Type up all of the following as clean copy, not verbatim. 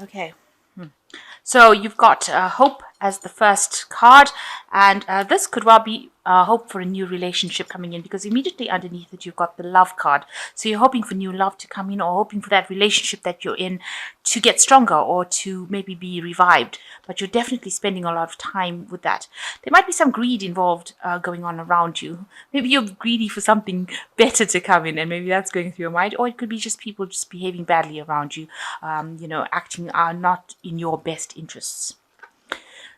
Okay. So you've got hope as the first card, and this could well be hope for a new relationship coming in, because immediately underneath it you've got the love card. So you're hoping for new love to come in, or hoping for that relationship that you're in to get stronger or to maybe be revived. But you're definitely spending a lot of time with that. There might be some greed involved going on around you. Maybe you're greedy for something better to come in, and maybe that's going through your mind. Or it could be just people just behaving badly around you, acting not in your best interests.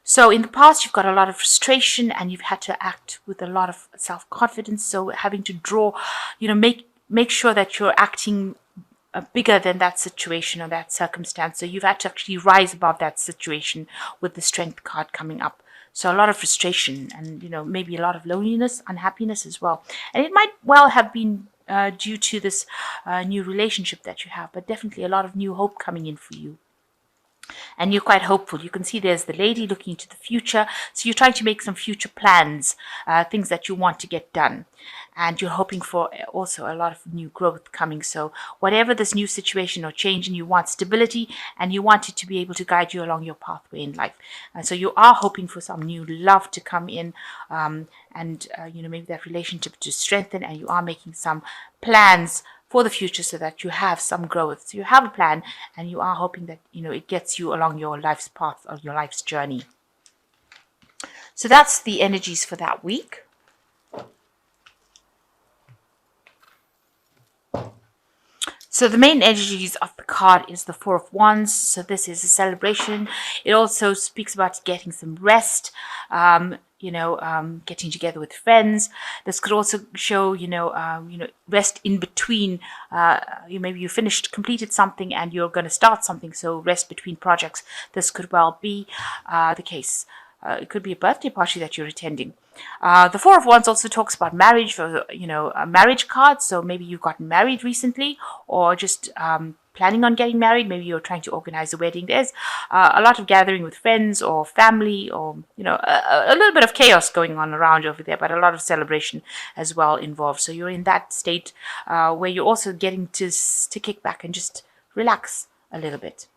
So in the past, you've got a lot of frustration and you've had to act with a lot of self-confidence. So having to draw, make sure that you're acting bigger than that situation or that circumstance. So you've had to actually rise above that situation with the strength card coming up. So a lot of frustration and, maybe a lot of loneliness, unhappiness as well. And it might well have been due to this new relationship that you have, but definitely a lot of new hope coming in for you. And you're quite hopeful. You can see there's the lady looking into the future. So you're trying to make some future plans, things that you want to get done. And you're hoping for also a lot of new growth coming. So whatever this new situation or change, and you want stability and you want it to be able to guide you along your pathway in life. And so you are hoping for some new love to come in, and maybe that relationship to strengthen, and you are making some plans for the future so that you have some growth. So you have a plan and you are hoping that, it gets you along your life's path or your life's journey. So that's the energies for that week. So the main energies of the card is the Four of Wands. So this is a celebration. It also speaks about getting some rest, getting together with friends. This could also show, rest in between. Maybe you completed something and you're going to start something. So rest between projects. This could well be the case. It could be a birthday party that you're attending. The Four of Wands also talks about marriage, for a marriage card. So maybe you've gotten married recently, or just planning on getting married. Maybe you're trying to organize a wedding. There's a lot of gathering with friends or family, or a little bit of chaos going on around over there, but a lot of celebration as well involved. So you're in that state where you're also getting to kick back and just relax a little bit.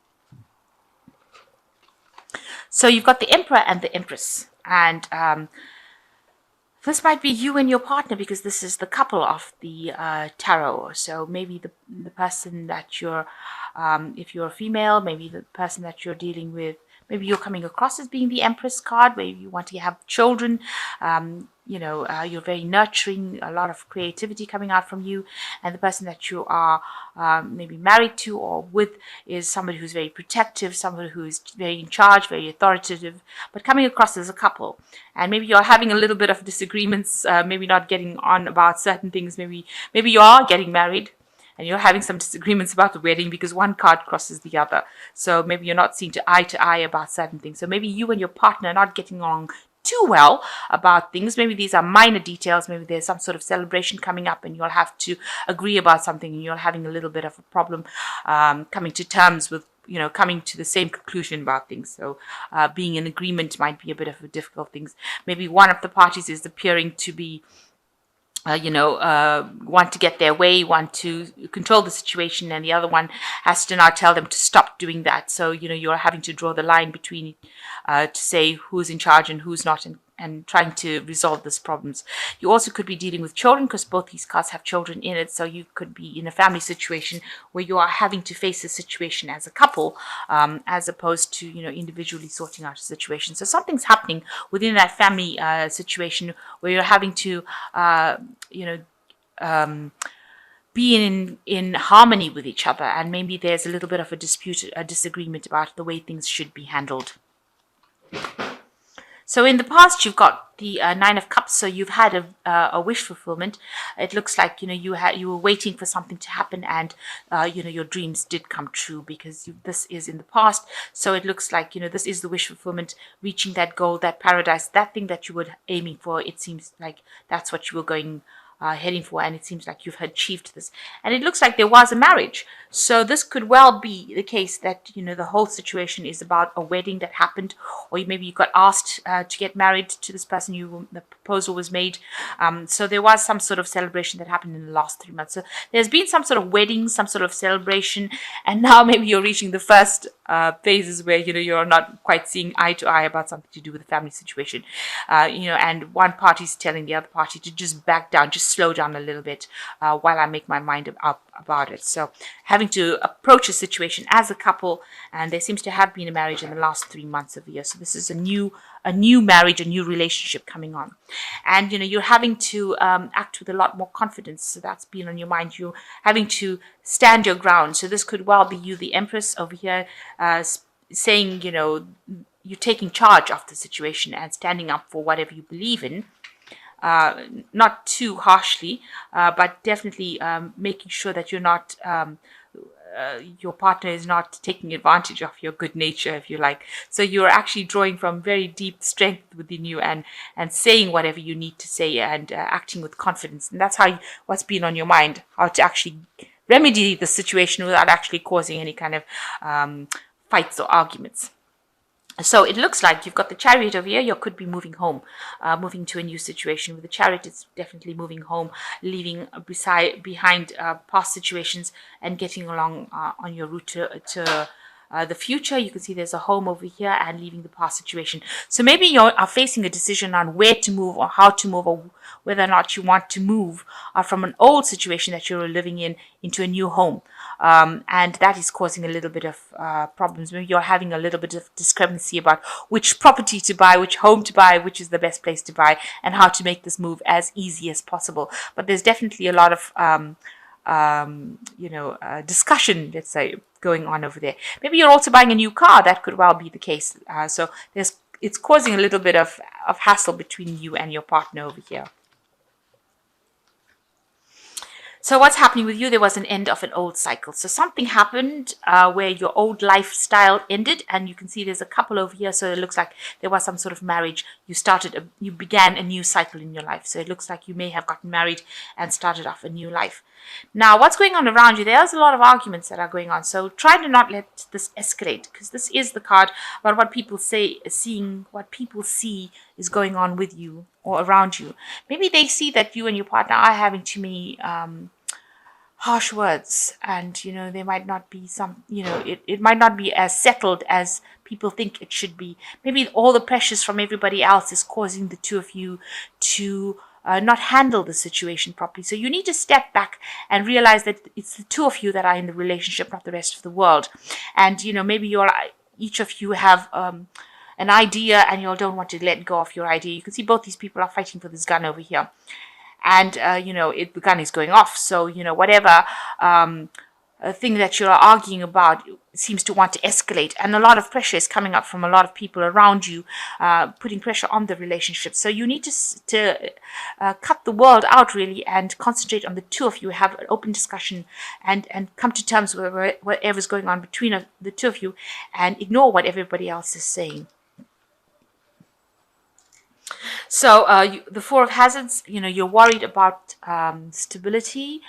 So you've got the Emperor and the Empress, and this might be you and your partner, because this is the couple of the tarot. So maybe the person that you're, if you're a female, maybe the person that you're dealing with, maybe you're coming across as being the Empress card, where you want to have children. You're very nurturing, a lot of creativity coming out from you. And the person that you are maybe married to or with is somebody who's very protective, somebody who's very in charge, very authoritative, but coming across as a couple. And maybe you're having a little bit of disagreements, maybe not getting on about certain things. Maybe you are getting married and you're having some disagreements about the wedding because one card crosses the other. So maybe you're not seeing eye to eye about certain things. So maybe you and your partner are not getting along too well about things. Maybe these are minor details. Maybe there's some sort of celebration coming up and you'll have to agree about something, and you're having a little bit of a problem coming to terms with, coming to the same conclusion about things. So being in agreement might be a bit of a difficult thing. Maybe one of the parties is appearing to be want to get their way, want to control the situation, and the other one has to now tell them to stop doing that. So, you're having to draw the line between to say who's in charge and who's not, and trying to resolve these problems. You also could be dealing with children, because both these cards have children in it. So you could be in a family situation where you are having to face a situation as a couple, as opposed to, individually sorting out a situation. So something's happening within that family situation where you're having to, be in harmony with each other. And maybe there's a little bit of a dispute, a disagreement about the way things should be handled. So in the past, you've got the Nine of Cups. So you've had a wish fulfillment. It looks like you were waiting for something to happen, and your dreams did come true, because this is in the past. So it looks like this is the wish fulfillment, reaching that goal, that paradise, that thing that you were aiming for. It seems like that's what you were going heading for, and it seems like you've achieved this. And it looks like there was a marriage. So this could well be the case that, the whole situation is about a wedding that happened, or maybe you got asked to get married to this person, the proposal was made. So there was some sort of celebration that happened in the last 3 months. So there's been some sort of wedding, some sort of celebration, and now maybe you're reaching the first phases where, you're not quite seeing eye to eye about something to do with the family situation. And one party is telling the other party to just back down, just slow down a little bit while I make my mind up about it. So having to approach a situation as a couple, and there seems to have been a marriage in the last 3 months of the year. So this is a new marriage, a new relationship coming on. And, you're having to act with a lot more confidence. So that's been on your mind. You're having to stand your ground. So this could well be you, the Empress over here, saying, you're taking charge of the situation and standing up for whatever you believe in. Not too harshly, but definitely making sure that you're not, your partner is not taking advantage of your good nature, if you like. So you're actually drawing from very deep strength within you and saying whatever you need to say and acting with confidence. And that's what's been on your mind, how to actually remedy the situation without actually causing any kind of fights or arguments. So it looks like you've got the Chariot over here. You could be moving home, moving to a new situation. With the Chariot, it's definitely moving home, leaving behind past situations and getting along on your route to the future. You can see there's a home over here and leaving the past situation. So maybe you are facing a decision on where to move or how to move, or whether or not you want to move from an old situation that you're living in into a new home. And that is causing a little bit of problems. Maybe you're having a little bit of discrepancy about which property to buy, which home to buy, which is the best place to buy, and how to make this move as easy as possible. But there's definitely a lot of discussion, let's say, going on over there. Maybe you're also buying a new car. That could well be the case. So it's causing a little bit of hassle between you and your partner over here. So what's happening with you? There was an end of an old cycle. So something happened where your old lifestyle ended, and you can see there's a couple over here. So it looks like there was some sort of marriage. You began a new cycle in your life. So it looks like you may have gotten married and started off a new life. Now, what's going on around you? There's a lot of arguments that are going on. So try to not let this escalate, because this is the card about what people what people see is going on with you or around you. Maybe they see that you and your partner are having too many harsh words, and there might not be it might not be as settled as people think it should be. Maybe all the pressures from everybody else is causing the two of you to not handle the situation properly. So you need to step back and realize that it's the two of you that are in the relationship, not the rest of the world. And maybe each of you have an idea, and you don't want to let go of your idea. You can see both these people are fighting for this gun over here. And, the gun is going off. So, whatever thing that you're arguing about seems to want to escalate. And a lot of pressure is coming up from a lot of people around you, putting pressure on the relationship. So you need to cut the world out, really, and concentrate on the two of you, have an open discussion and come to terms with whatever's going on between the two of you, and ignore what everybody else is saying. So the Four of Hazards, you're worried about stability,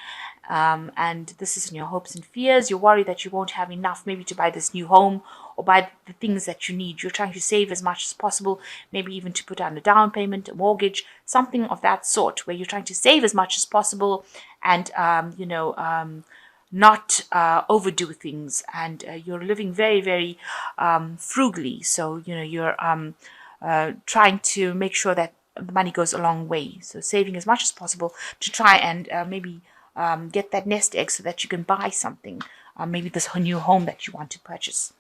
and this is in your hopes and fears. You're worried that you won't have enough maybe to buy this new home or buy the things that you need. You're trying to save as much as possible, maybe even to put down a down payment, a mortgage, something of that sort, where you're trying to save as much as possible and, not overdo things. And you're living very, very frugally. So, you're trying to make sure that the money goes a long way. So saving as much as possible to try and maybe get that nest egg so that you can buy something, maybe this new home that you want to purchase.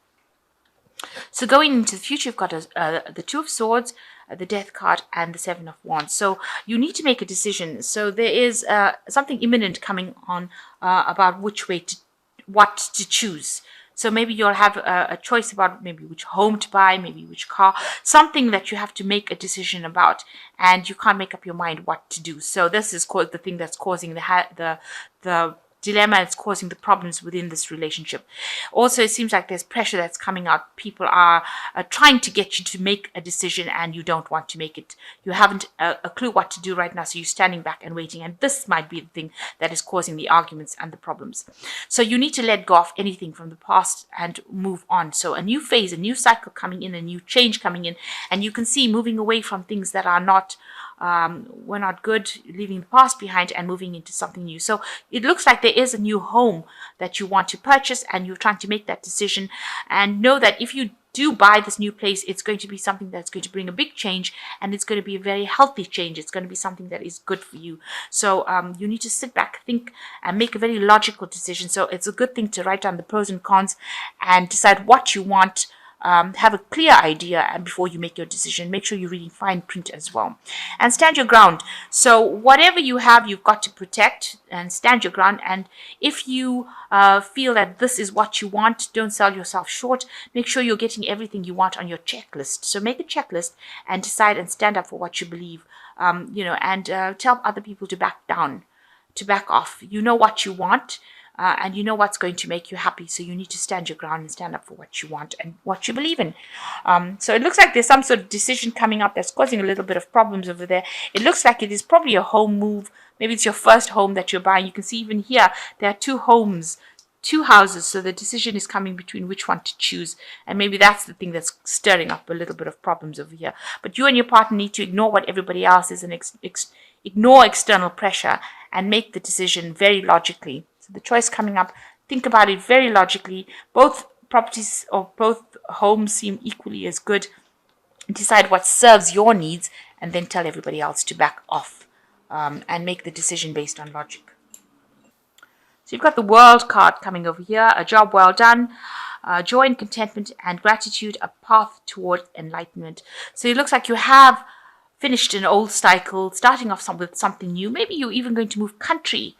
So going into the future, you've got the Two of Swords, the Death card, and the Seven of Wands. So you need to make a decision. So there is something imminent coming on about what to choose. So maybe you'll have a choice about maybe which home to buy, maybe which car, something that you have to make a decision about, and you can't make up your mind what to do. So this is the thing that's causing the dilemma. It's causing the problems within this relationship. Also, it seems like there's pressure that's coming out. People are trying to get you to make a decision and you don't want to make it. You haven't a clue what to do right now, so you're standing back and waiting. And this might be the thing that is causing the arguments and the problems. So you need to let go of anything from the past and move on. So a new phase, a new cycle coming in, a new change coming in, and you can see moving away from things that are not were not good, leaving the past behind and moving into something new. So it looks like there is a new home that you want to purchase, and you're trying to make that decision, and know that if you do buy this new place, it's going to be something that's going to bring a big change, and it's going to be a very healthy change. It's going to be something that is good for you. So you need to sit back, think, and make a very logical decision. So it's a good thing to write down the pros and cons and decide what you want. Have a clear idea, and before you make your decision, make sure you're reading fine print as well, and stand your ground. So whatever you have, you've got to protect and stand your ground. And if you feel that this is what you want, don't sell yourself short. Make sure you're getting everything you want on your checklist. So make a checklist and decide and stand up for what you believe. And tell other people to back down, to back off. You know what you want. And you know what's going to make you happy. So you need to stand your ground and stand up for what you want and what you believe in. So it looks like there's some sort of decision coming up that's causing a little bit of problems over there. It looks like it is probably a home move. Maybe it's your first home that you're buying. You can see even here, there are two homes, two houses. So the decision is coming between which one to choose. And maybe that's the thing that's stirring up a little bit of problems over here. But you and your partner need to ignore what everybody else is and ignore external pressure and make the decision very logically. So the choice coming up, think about it very logically. Both properties or both homes seem equally as good. Decide what serves your needs and then tell everybody else to back off and make the decision based on logic. So you've got the World card coming over here, a job well done, joy and contentment and gratitude, a path toward enlightenment. So it looks like you have finished an old cycle, starting off with something new. Maybe you're even going to move country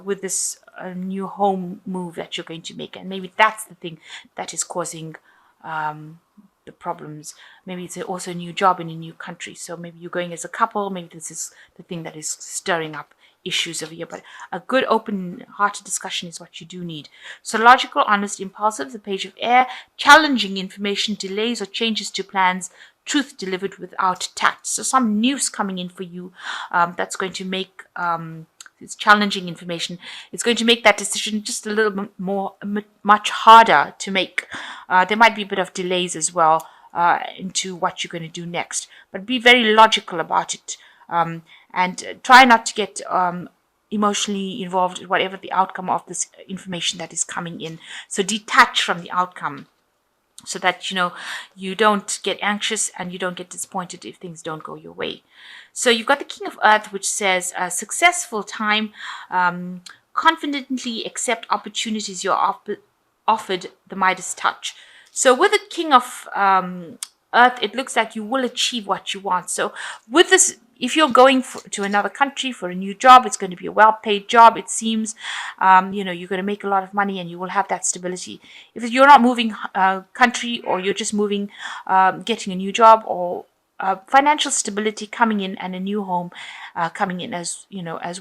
with this new home move that you're going to make, and maybe that's the thing that is causing the problems. Maybe it's also a new job in a new country, so maybe you're going as a couple. Maybe this is the thing that is stirring up issues over here, but a good open-hearted discussion is what you do need. So logical, honest, impulsive, the page of air, challenging information, delays or changes to plans, truth delivered without tact. So some news coming in for you that's going to make it's challenging information. It's going to make that decision just a little bit more, much harder to make. There might be a bit of delays as well into what you're going to do next. But be very logical about it. And try not to get emotionally involved in whatever the outcome of this information that is coming in. So detach from the outcome, so that you don't get anxious and you don't get disappointed if things don't go your way. So you've got the King of Earth, which says a successful time, confidently accept opportunities you're offered, the Midas touch. So with the King of Earth, it looks like you will achieve what you want. So with this, if you're going to another country for a new job, it's going to be a well-paid job, it seems. You're going to make a lot of money and you will have that stability. If you're not moving country, or you're just moving, getting a new job, or financial stability coming in and a new home coming in as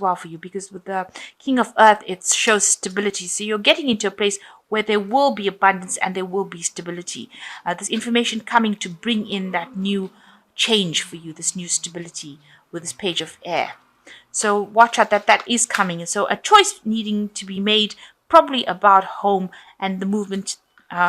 well for you, because with the King of Earth, it shows stability. So you're getting into a place where there will be abundance and there will be stability. There's information coming to bring in that new change for you, this new stability with this page of air. So watch out that is coming. So a choice needing to be made, probably about home and the movement,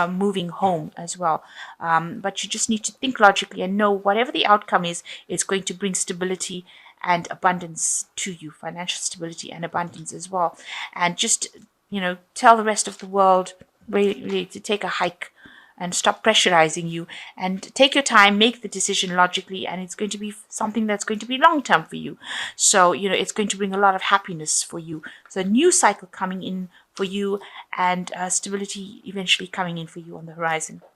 moving home as well. But you just need to think logically and know whatever the outcome is, it's going to bring stability and abundance to you, financial stability and abundance as well. And just, tell the rest of the world really to take a hike and stop pressurizing you, and take your time, make the decision logically, and it's going to be something that's going to be long-term for you. So, it's going to bring a lot of happiness for you. So a new cycle coming in for you, and stability eventually coming in for you on the horizon.